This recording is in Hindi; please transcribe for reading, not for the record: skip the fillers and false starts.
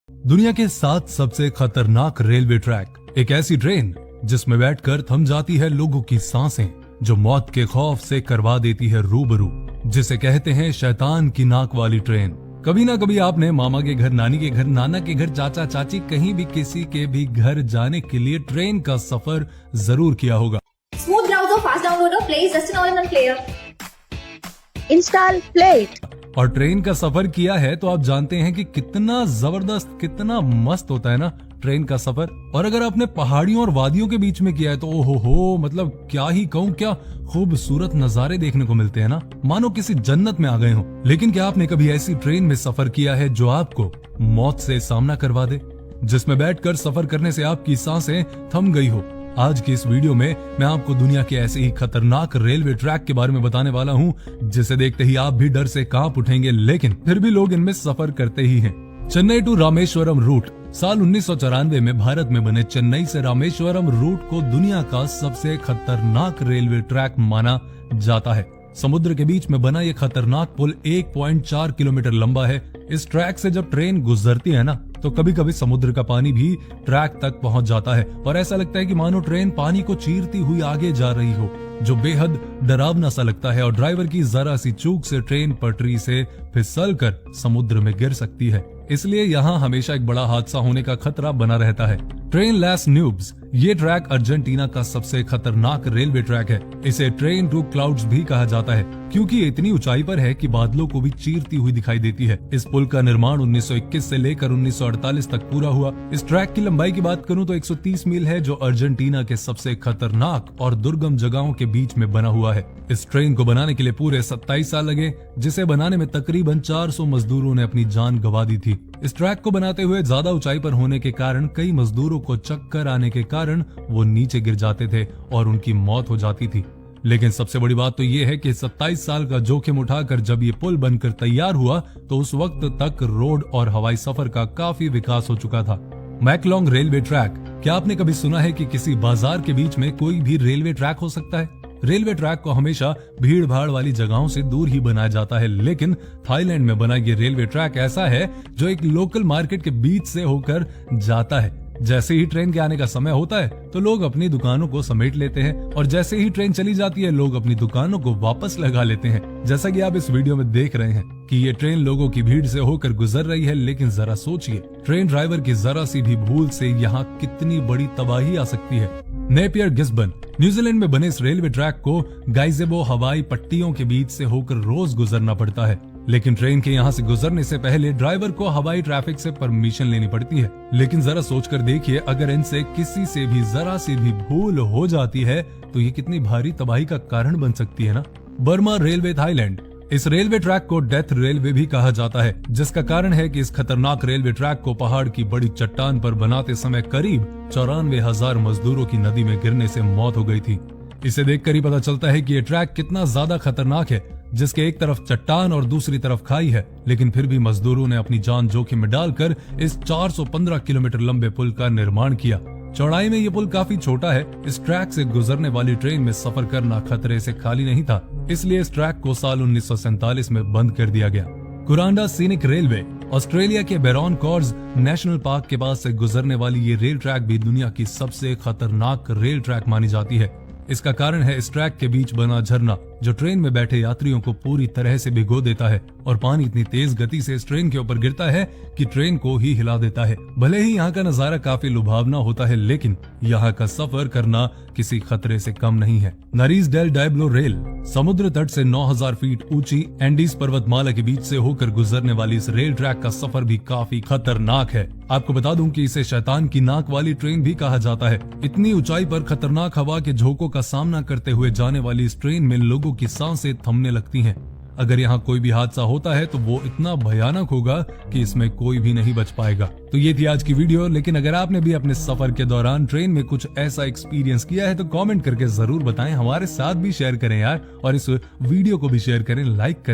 दुनिया के 7 सबसे खतरनाक रेलवे ट्रैक। एक ऐसी ट्रेन जिसमें बैठकर थम जाती है लोगों की सांसें, जो मौत के खौफ से करवा देती है रूबरू, जिसे कहते हैं शैतान की नाक वाली ट्रेन। कभी ना कभी आपने मामा के घर, नानी के घर, नाना के घर, चाचा चाची, कहीं भी किसी के भी घर जाने के लिए ट्रेन का सफर जरूर किया होगा। Smooth browser, fast downloader, plays just an all-in-one player. Install plate. और ट्रेन का सफर किया है तो आप जानते हैं कि कितना जबरदस्त, कितना मस्त होता है ना ट्रेन का सफर। और अगर आपने पहाड़ियों और वादियों के बीच में किया है तो ओहो हो, मतलब क्या ही कहूँ, क्या खूबसूरत नजारे देखने को मिलते हैं ना, मानो किसी जन्नत में आ गए हो। लेकिन क्या आपने कभी ऐसी ट्रेन में सफर किया है जो आपको मौत से सामना करवा दे, जिसमें बैठकर सफर करने से आपकी सांसें थम गई हो? आज की इस वीडियो में मैं आपको दुनिया के ऐसे ही खतरनाक रेलवे ट्रैक के बारे में बताने वाला हूँ, जिसे देखते ही आप भी डर से कांप उठेंगे, लेकिन फिर भी लोग इनमें सफर करते ही हैं। Chennai to Rameswaram route. साल 1994 में भारत में बने चेन्नई से रामेश्वरम रूट को दुनिया का सबसे खतरनाक रेलवे ट्रैक माना जाता है। समुद्र के बीच में बना ये खतरनाक पुल 1.4 किलोमीटर लंबा है। इस ट्रैक से जब ट्रेन गुजरती है ना, तो कभी कभी समुद्र का पानी भी ट्रैक तक पहुंच जाता है और ऐसा लगता है कि मानो ट्रेन पानी को चीरती हुई आगे जा रही हो, जो बेहद डरावना सा लगता है। और ड्राइवर की जरा सी चूक से ट्रेन पटरी से फिसलकर समुद्र में गिर सकती है, इसलिए यहाँ हमेशा एक बड़ा हादसा होने का खतरा बना रहता है। Train lace न्यूब्स। ये ट्रैक अर्जेंटीना का सबसे खतरनाक रेलवे ट्रैक है। इसे ट्रेन टू क्लाउड्स भी कहा जाता है, क्योंकि ये इतनी ऊंचाई पर है कि बादलों को भी चीरती हुई दिखाई देती है। इस पुल का निर्माण 1921 से लेकर 1948 तक पूरा हुआ। इस ट्रैक की लंबाई की बात करूं तो 130 मील है, जो अर्जेंटीना के सबसे खतरनाक और दुर्गम जगहों के बीच में बना हुआ है। इस ट्रेन को बनाने के लिए पूरे 27 साल लगे, जिसे बनाने में तकरीबन 400 मजदूरों ने अपनी जान गंवा दी थी। इस ट्रैक को बनाते हुए ज्यादा ऊंचाई पर होने के कारण कई मजदूरों को चक्कर आने के कारण वो नीचे गिर जाते थे और उनकी मौत हो जाती थी। लेकिन सबसे बड़ी बात तो ये है कि 27 साल का जोखिम उठाकर जब ये पुल बनकर तैयार हुआ तो उस वक्त तक रोड और हवाई सफर का काफी विकास हो चुका था। मैकलोंग रेलवे ट्रैक। क्या आपने कभी सुना है कि किसी बाजार के बीच में कोई भी रेलवे ट्रैक हो सकता है? रेलवे ट्रैक को हमेशा भीड़ भाड़ वाली जगहों से दूर ही बनाया जाता है, लेकिन थाईलैंड में बना ये रेलवे ट्रैक ऐसा है जो एक लोकल मार्केट के बीच से होकर जाता है। जैसे ही ट्रेन के आने का समय होता है तो लोग अपनी दुकानों को समेट लेते हैं, और जैसे ही ट्रेन चली जाती है लोग अपनी दुकानों को वापस लगा लेते हैं। जैसा कि आप इस वीडियो में देख रहे हैं कि ये ट्रेन लोगों की भीड़ से होकर गुजर रही है, लेकिन जरा सोचिए, ट्रेन ड्राइवर की जरा सी भी भूल से यहाँ कितनी बड़ी तबाही आ सकती है। नेपियर गिस्बन। न्यूजीलैंड में बने इस रेलवे ट्रैक को गाइजेबो हवाई पट्टियों के बीच से होकर रोज गुजरना पड़ता है, लेकिन ट्रेन के यहाँ से गुजरने से पहले ड्राइवर को हवाई ट्रैफिक से परमिशन लेनी पड़ती है। लेकिन जरा सोचकर देखिए, अगर इनसे किसी से भी जरा सी भी भूल हो जाती है तो ये कितनी भारी तबाही का कारण बन सकती है ना। Burma railway Thailand. इस रेलवे ट्रैक को डेथ रेलवे भी कहा जाता है, जिसका कारण है कि इस खतरनाक रेलवे ट्रैक को पहाड़ की बड़ी चट्टान पर बनाते समय करीब 94,000 मजदूरों की नदी में गिरने से मौत हो गई थी। इसे देखकर ही पता चलता है कि ये ट्रैक कितना ज्यादा खतरनाक है, जिसके एक तरफ चट्टान और दूसरी तरफ खाई है, लेकिन फिर भी मजदूरों ने अपनी जान जोखिम में डालकर इस 415 किलोमीटर लंबे पुल का निर्माण किया। चौड़ाई में ये पुल काफी छोटा है। इस ट्रैक से गुजरने वाली ट्रेन में सफर करना खतरे से खाली नहीं था, इसलिए इस ट्रैक को साल 1947 में बंद कर दिया गया। कुरांडा सीनिक रेलवे। ऑस्ट्रेलिया के बेरॉन कॉर्स नेशनल पार्क के पास से गुजरने वाली ये रेल ट्रैक भी दुनिया की सबसे खतरनाक रेल ट्रैक मानी जाती है। इसका कारण है इस ट्रैक के बीच बना झरना, जो ट्रेन में बैठे यात्रियों को पूरी तरह से भिगो देता है, और पानी इतनी तेज गति से इस ट्रेन के ऊपर गिरता है कि ट्रेन को ही हिला देता है। भले ही यहाँ का नजारा काफी लुभावना होता है, लेकिन यहाँ का सफर करना किसी खतरे से कम नहीं है। नरीज डेल डायब्लो रेल। समुद्र तट से 9,000 फीट ऊंची एंडीज पर्वतमाला के बीच से होकर गुजरने वाली इस रेल ट्रैक का सफर भी काफी खतरनाक है। आपको बता दूं कि इसे शैतान की नाक वाली ट्रेन भी कहा जाता है। इतनी ऊंचाई पर खतरनाक हवा के झोंकों का सामना करते हुए जाने वाली इस ट्रेन में लोगों की सांसें थमने लगती हैं। अगर यहाँ कोई भी हादसा होता है तो वो इतना भयानक होगा कि इसमें कोई भी नहीं बच पाएगा। तो ये थी आज की वीडियो, लेकिन अगर आपने भी अपने सफर के दौरान ट्रेन में कुछ ऐसा एक्सपीरियंस किया है तो कमेंट करके जरूर बताएं, हमारे साथ भी शेयर करें यार, और इस वीडियो को भी शेयर करें, लाइक करें।